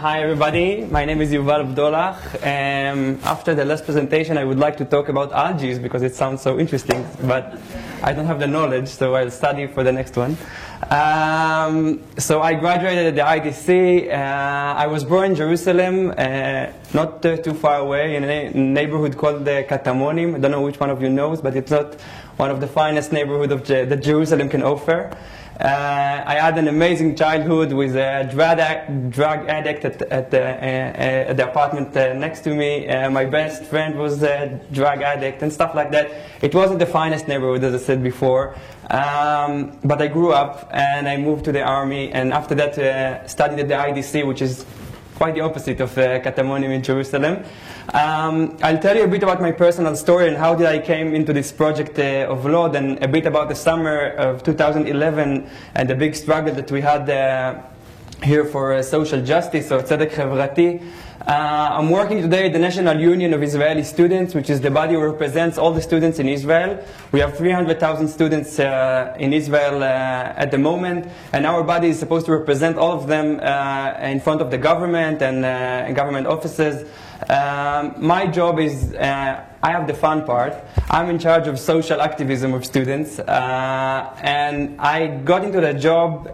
Hi everybody, my name is Yuval Abdollah. After the last presentation I would like to talk about algae because it sounds so interesting, but I don't have the knowledge, so I'll study for the next one. So I graduated at the IDC. I was born in Jerusalem, not too far away, in a neighborhood called Katamonim. I don't know which one of you knows, but it's not one of the finest neighborhoods that Jerusalem can offer. I had an amazing childhood with a drug addict at the apartment next to me. My best friend was a drug addict and stuff like that. It wasn't the finest neighborhood, as I said before. But I grew up and I moved to the army, and after that studied at the IDC, which is quite the opposite of Katamonim in Jerusalem. I'll tell you a bit about my personal story and how did I came into this project of Lod, and a bit about the summer of 2011 and the big struggle that we had here for social justice, or tzedek chevrati. I'm working today at the National Union of Israeli Students, which is the body who represents all the students in Israel. We have 300,000 students in Israel at the moment, and our body is supposed to represent all of them in front of the government and government offices. My job is, I have the fun part. I'm in charge of social activism of students, and I got into the job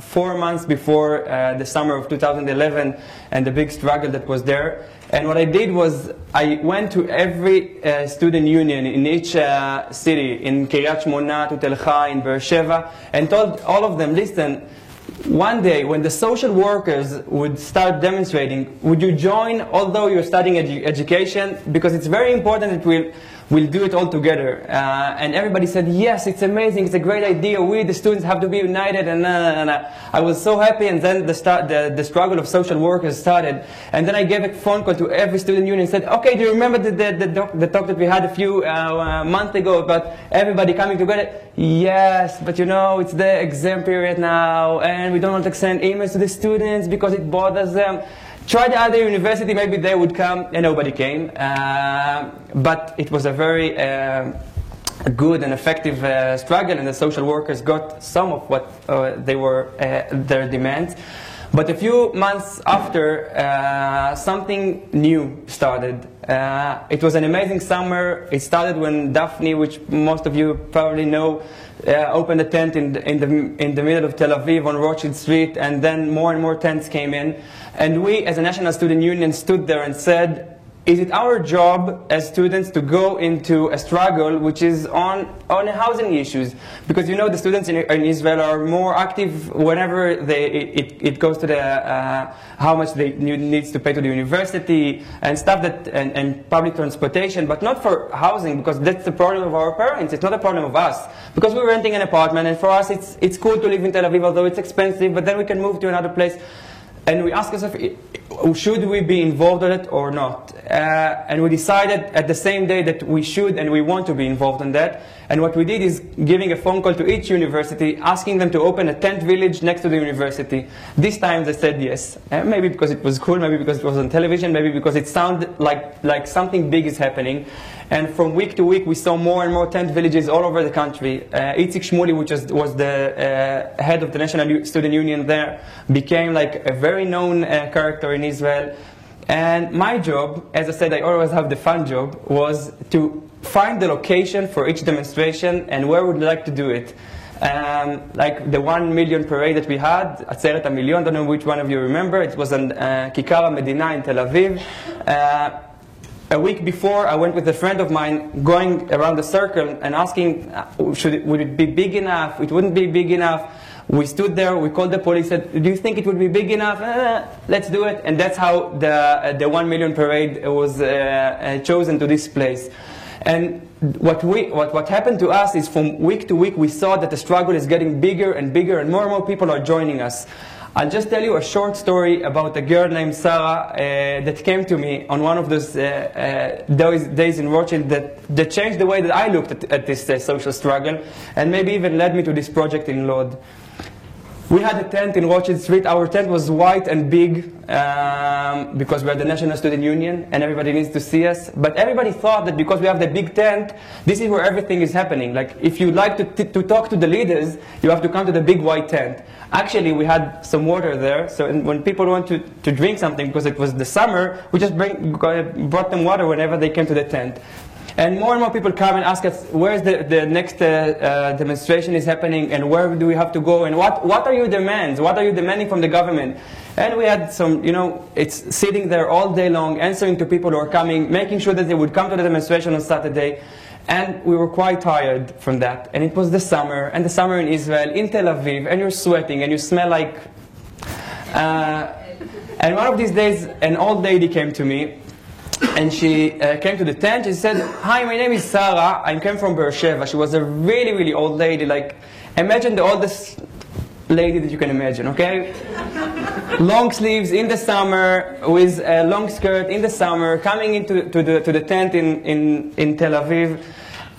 4 months before the summer of 2011 and the big struggle that was there. And what I did was I went to every student union in each city, in Kiryat Shmona, to Tel Chai, in Be'er Sheva, and told all of them, listen, one day when the social workers would start demonstrating, would you join although you're studying education? Because it's very important that we'll do it all together. And everybody said, yes, it's amazing, it's a great idea, we the students have to be united, and I was so happy. And then the struggle of social workers started, and then I gave a phone call to every student union and said, okay, do you remember the talk that we had a few months ago about everybody coming together? Yes, but you know, it's the exam period now, and we don't want to send emails to the students because it bothers them. Try the other university, maybe they would come, and nobody came. But it was a very good and effective struggle, and the social workers got some of what they were their demands. But a few months after, something new started. It was an amazing summer. It started when Daphne, which most of you probably know, opened a tent in the middle of Tel Aviv on Rothschild Street, and then more and more tents came in. And we, as a National Student Union, stood there and said, is it our job as students to go into a struggle which is on housing issues? Because you know the students in Israel are more active whenever it goes to the how much they needs to pay to the university and stuff and public transportation, but not for housing, because that's the problem of our parents. It's not a problem of us, because we're renting an apartment, and for us it's cool to live in Tel Aviv, although it's expensive, but then we can move to another place. And we asked ourselves, should we be involved in it or not? And we decided at the same day that we should and we want to be involved in that. And what we did is giving a phone call to each university, asking them to open a tent village next to the university. This time they said yes. Maybe because it was cool, maybe because it was on television, maybe because it sounded like something big is happening. And from week to week we saw more and more tent villages all over the country. Itzik Shmuli, which was the head of the National Student Union there, became like a very known character in Israel. And my job, as I said, I always have the fun job, was to find the location for each demonstration and where would like to do it. Like the 1 million parade that we had, Atzeret HaMilyon, I don't know which one of you remember, it was on Kikar HaMedina in Tel Aviv. A week before, I went with a friend of mine going around the circle and asking, would it be big enough? It wouldn't be big enough. We stood there, we called the police, said, do you think it would be big enough? Let's do it. And that's how the 1 million parade was chosen to this place. And what happened to us is from week to week we saw that the struggle is getting bigger and bigger, and more people are joining us. I'll just tell you a short story about a girl named Sarah that came to me on one of those days in Rothschild that changed the way that I looked at this social struggle, and maybe even led me to this project in Lod. We had a tent in Rothschild Street. Our tent was white and big because we're the National Student Union and everybody needs to see us. But everybody thought that because we have the big tent, this is where everything is happening. Like if you'd like to talk to the leaders, you have to come to the big white tent. Actually, we had some water there. So when people want to drink something, because it was the summer, we just brought them water whenever they came to the tent. And more people come and ask us, where's the next demonstration is happening, and where do we have to go, and what are your demands? What are you demanding from the government? And we had some, it's sitting there all day long, answering to people who are coming, making sure that they would come to the demonstration on Saturday. And we were quite tired from that. And it was the summer, and the summer in Israel, in Tel Aviv, and you're sweating, and you smell like... and one of these days, an old lady came to me, and she came to the tent. She said, "Hi, my name is Sarah. I came from Beersheba." She was a really, really old lady. Like, imagine the oldest lady that you can imagine, okay? Long sleeves in the summer, with a long skirt in the summer, coming into the tent in Tel Aviv,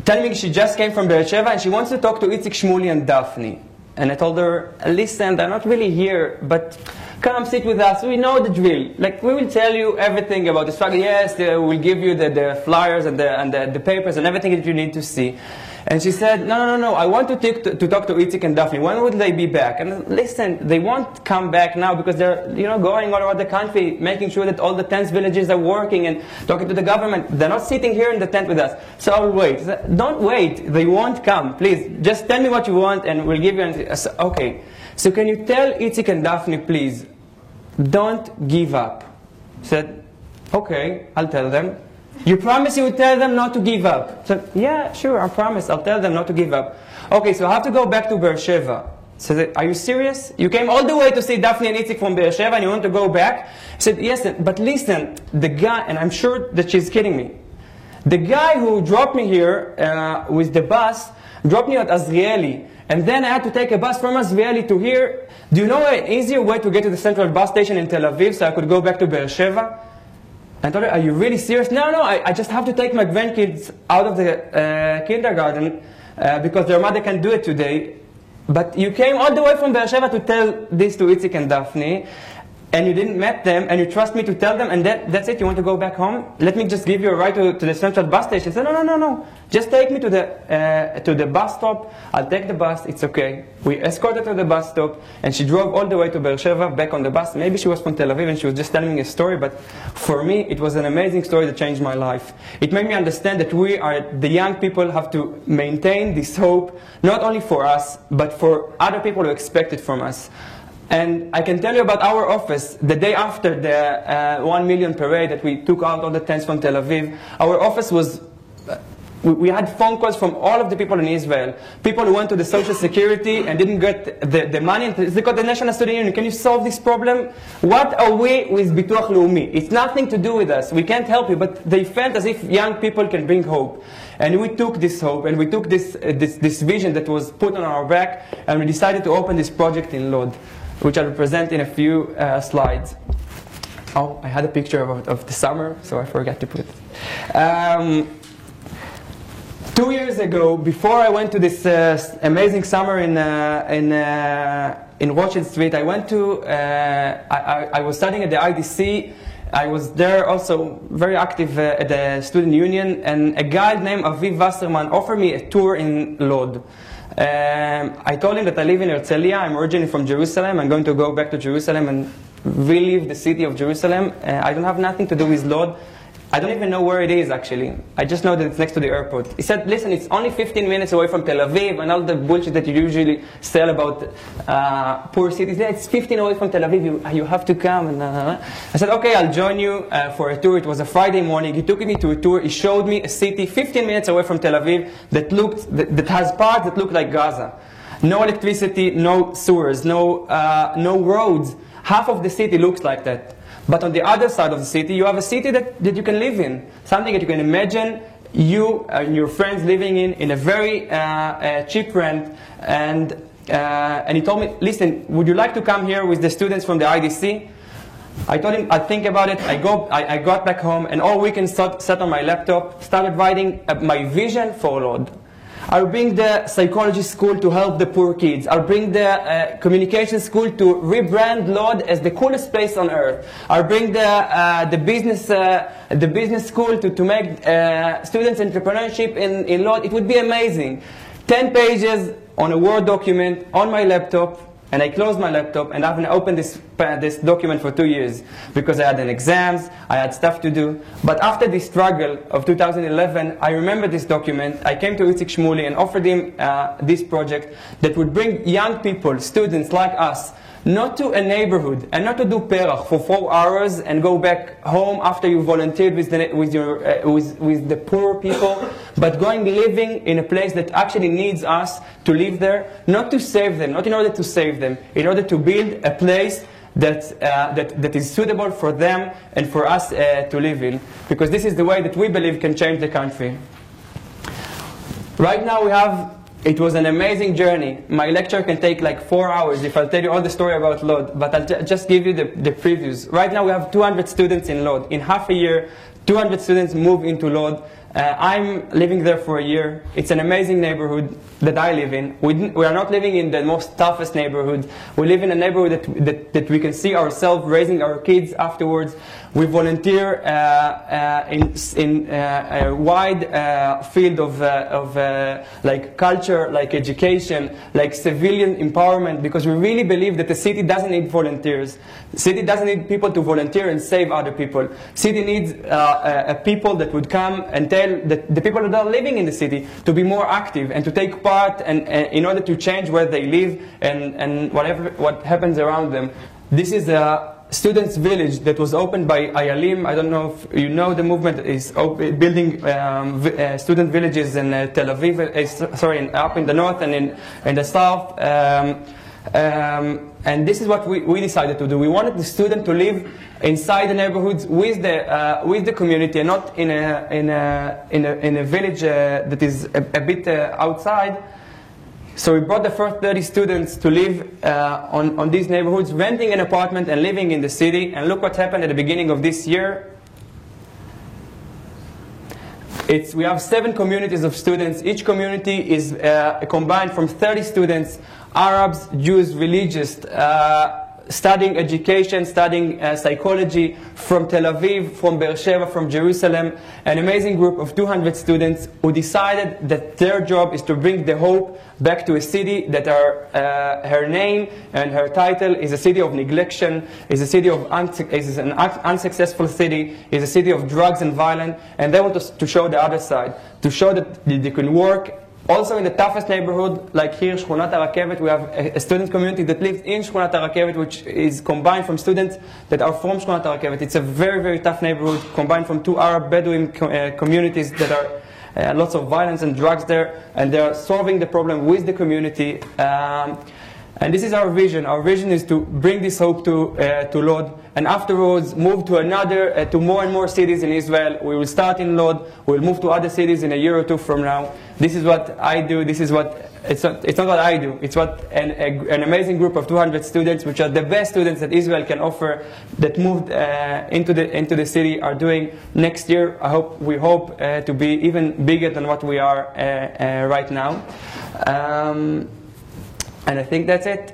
telling me she just came from Beersheba and she wants to talk to Itzik, Shmuley, and Daphne. And I told her, listen, they're not really here, but come sit with us. We know the drill. Like, we will tell you everything about the struggle. Yes, we'll give you the flyers and the papers and everything that you need to see. And she said, no, I want to talk to Itzik and Daphne. When would they be back? And listen, they won't come back now because they're going all over the country, making sure that all the tent villages are working and talking to the government. They're not sitting here in the tent with us. So I'll wait. Don't wait. They won't come. Please, just tell me what you want and we'll give you an... Okay. So can you tell Itzik and Daphne, please, don't give up? I said, okay, I'll tell them. You promise you would tell them not to give up? So, yeah, sure, I promise. I'll tell them not to give up. Okay, so I have to go back to Beersheba. So, are you serious? You came all the way to see Daphne and Itzik from Beersheba and you want to go back? I said, yes, but listen, the guy, and I'm sure that she's kidding me. The guy who dropped me here with the bus dropped me at Azrieli. And then I had to take a bus from Azrieli to here. Do you know an easier way to get to the central bus station in Tel Aviv so I could go back to Beersheba? I told her, are you really serious? No, I just have to take my grandkids out of the kindergarten because their mother can't do it today. But you came all the way from Beersheba to tell this to Itzik and Daphne, and you didn't met them, and you trust me to tell them, and that's it? You want to go back home? Let me just give you a ride to the central bus station. She said, no. Just take me to the bus stop. I'll take the bus. It's okay. We escorted her to the bus stop, and she drove all the way to Beersheba, back on the bus. Maybe she was from Tel Aviv, and she was just telling me a story, but for me, it was an amazing story that changed my life. It made me understand that the young people, have to maintain this hope, not only for us, but for other people who expect it from us. And I can tell you about our office. The day after the 1 million parade that we took out all the tents from Tel Aviv, our office was... We had phone calls from all of the people in Israel. People who went to the Social Security and didn't get the money. They got the National Student Union. Can you solve this problem? What are we with Bituach Leumi? It's nothing to do with us. We can't help you. But they felt as if young people can bring hope. And we took this hope and we took this vision that was put on our back, and we decided to open this project in Lod, which I'll present in a few slides. Oh, I had a picture of the summer, so I forgot to put it. 2 years ago, before I went to this amazing summer in Rothschild Street, I went to, I was studying at the IDC. I was there also very active at the student union, and a guy named Aviv Wasserman offered me a tour in Lod. I told him that I live in Herzliya. I'm originally from Jerusalem. I'm going to go back to Jerusalem and relive the city of Jerusalem. I don't have nothing to do with Lod. I don't even know where it is, actually. I just know that it's next to the airport. He said, listen, it's only 15 minutes away from Tel Aviv, and all the bullshit that you usually sell about poor cities. Yeah, it's 15 away from Tel Aviv. You have to come. And, I said, okay, I'll join you for a tour. It was a Friday morning. He took me to a tour. He showed me a city 15 minutes away from Tel Aviv that has parts that look like Gaza. No electricity, no sewers, no roads. Half of the city looks like that. But on the other side of the city, you have a city that you can live in. Something that you can imagine you and your friends living in a very cheap rent. And he told me, listen, would you like to come here with the students from the IDC? I told him, I'd think about it. I got back home, and all weekend sat on my laptop, started writing my vision for Lod. I'll bring the psychology school to help the poor kids. I'll bring the communication school to rebrand Lod as the coolest place on earth. I'll bring the business school to make students entrepreneurship in Lod. It would be amazing. 10 pages on a Word document on my laptop, and I closed my laptop, and I haven't opened this document for 2 years because I had an exams, I had stuff to do. But after the struggle of 2011, I remember this document. I came to Itzik Shmuli and offered him this project that would bring young people, students like us, not to a neighborhood and not to do perach for 4 hours and go back home after you volunteered with the poor people, but living in a place that actually needs us to live there, not to save them, not in order to save them, in order to build a place that is suitable for them and for us to live in, because this is the way that we believe can change the country. Right now it was an amazing journey. My lecture can take like 4 hours if I'll tell you all the story about Lod, but I'll just give you the previews. Right now we have 200 students in Lod. In half a year, 200 students move into Lod. I'm living there for a year. It's an amazing neighborhood that I live in. We are not living in the most toughest neighborhood. We live in a neighborhood that we can see ourselves raising our kids afterwards. We volunteer in a wide field of like culture, like education, like civilian empowerment, because we really believe that the city doesn't need volunteers. The city doesn't need people to volunteer and save other people. City needs people that would come and tell the people that are living in the city to be more active and to take part and in order to change where they live and what happens around them. This is a students' village that was opened by Ayalim. I don't know if you know the movement is building student villages in Tel Aviv, up in the north and in the south. And this is what we decided to do. We wanted the student to live inside the neighborhoods with the community and not in a village that is a bit outside. So we brought the first 30 students to live on these neighborhoods, renting an apartment and living in the city. And look what happened at the beginning of this year. We have 7 communities of students. Each community is combined from 30 students, Arabs, Jews, religious, studying education, studying psychology from Tel Aviv, from Beersheba, from Jerusalem. An amazing group of 200 students who decided that their job is to bring the hope back to a city that her name and her title is a city of neglection, is a city of is an unsuccessful city, is a city of drugs and violence, and they want to show the other side, to show that they can work. Also in the toughest neighborhood, like here, Shchunat HaRakevet, we have a student community that lives in Shchunat HaRakevet, which is combined from students that are from Shchunat HaRakevet. It's a very, very tough neighborhood, combined from 2 Arab Bedouin communities that are lots of violence and drugs there, and they are solving the problem with the community. And this is our vision. Our vision is to bring this hope to Lod, and afterwards move to to more and more cities in Israel. We will start in Lod. We'll move to other cities in a year or 2 from now. This is what I do. This is what it's not what I do. It's what an amazing group of 200 students, which are the best students that Israel can offer, that moved into the city, are doing next year. We hope to be even bigger than what we are right now. And I think that's it.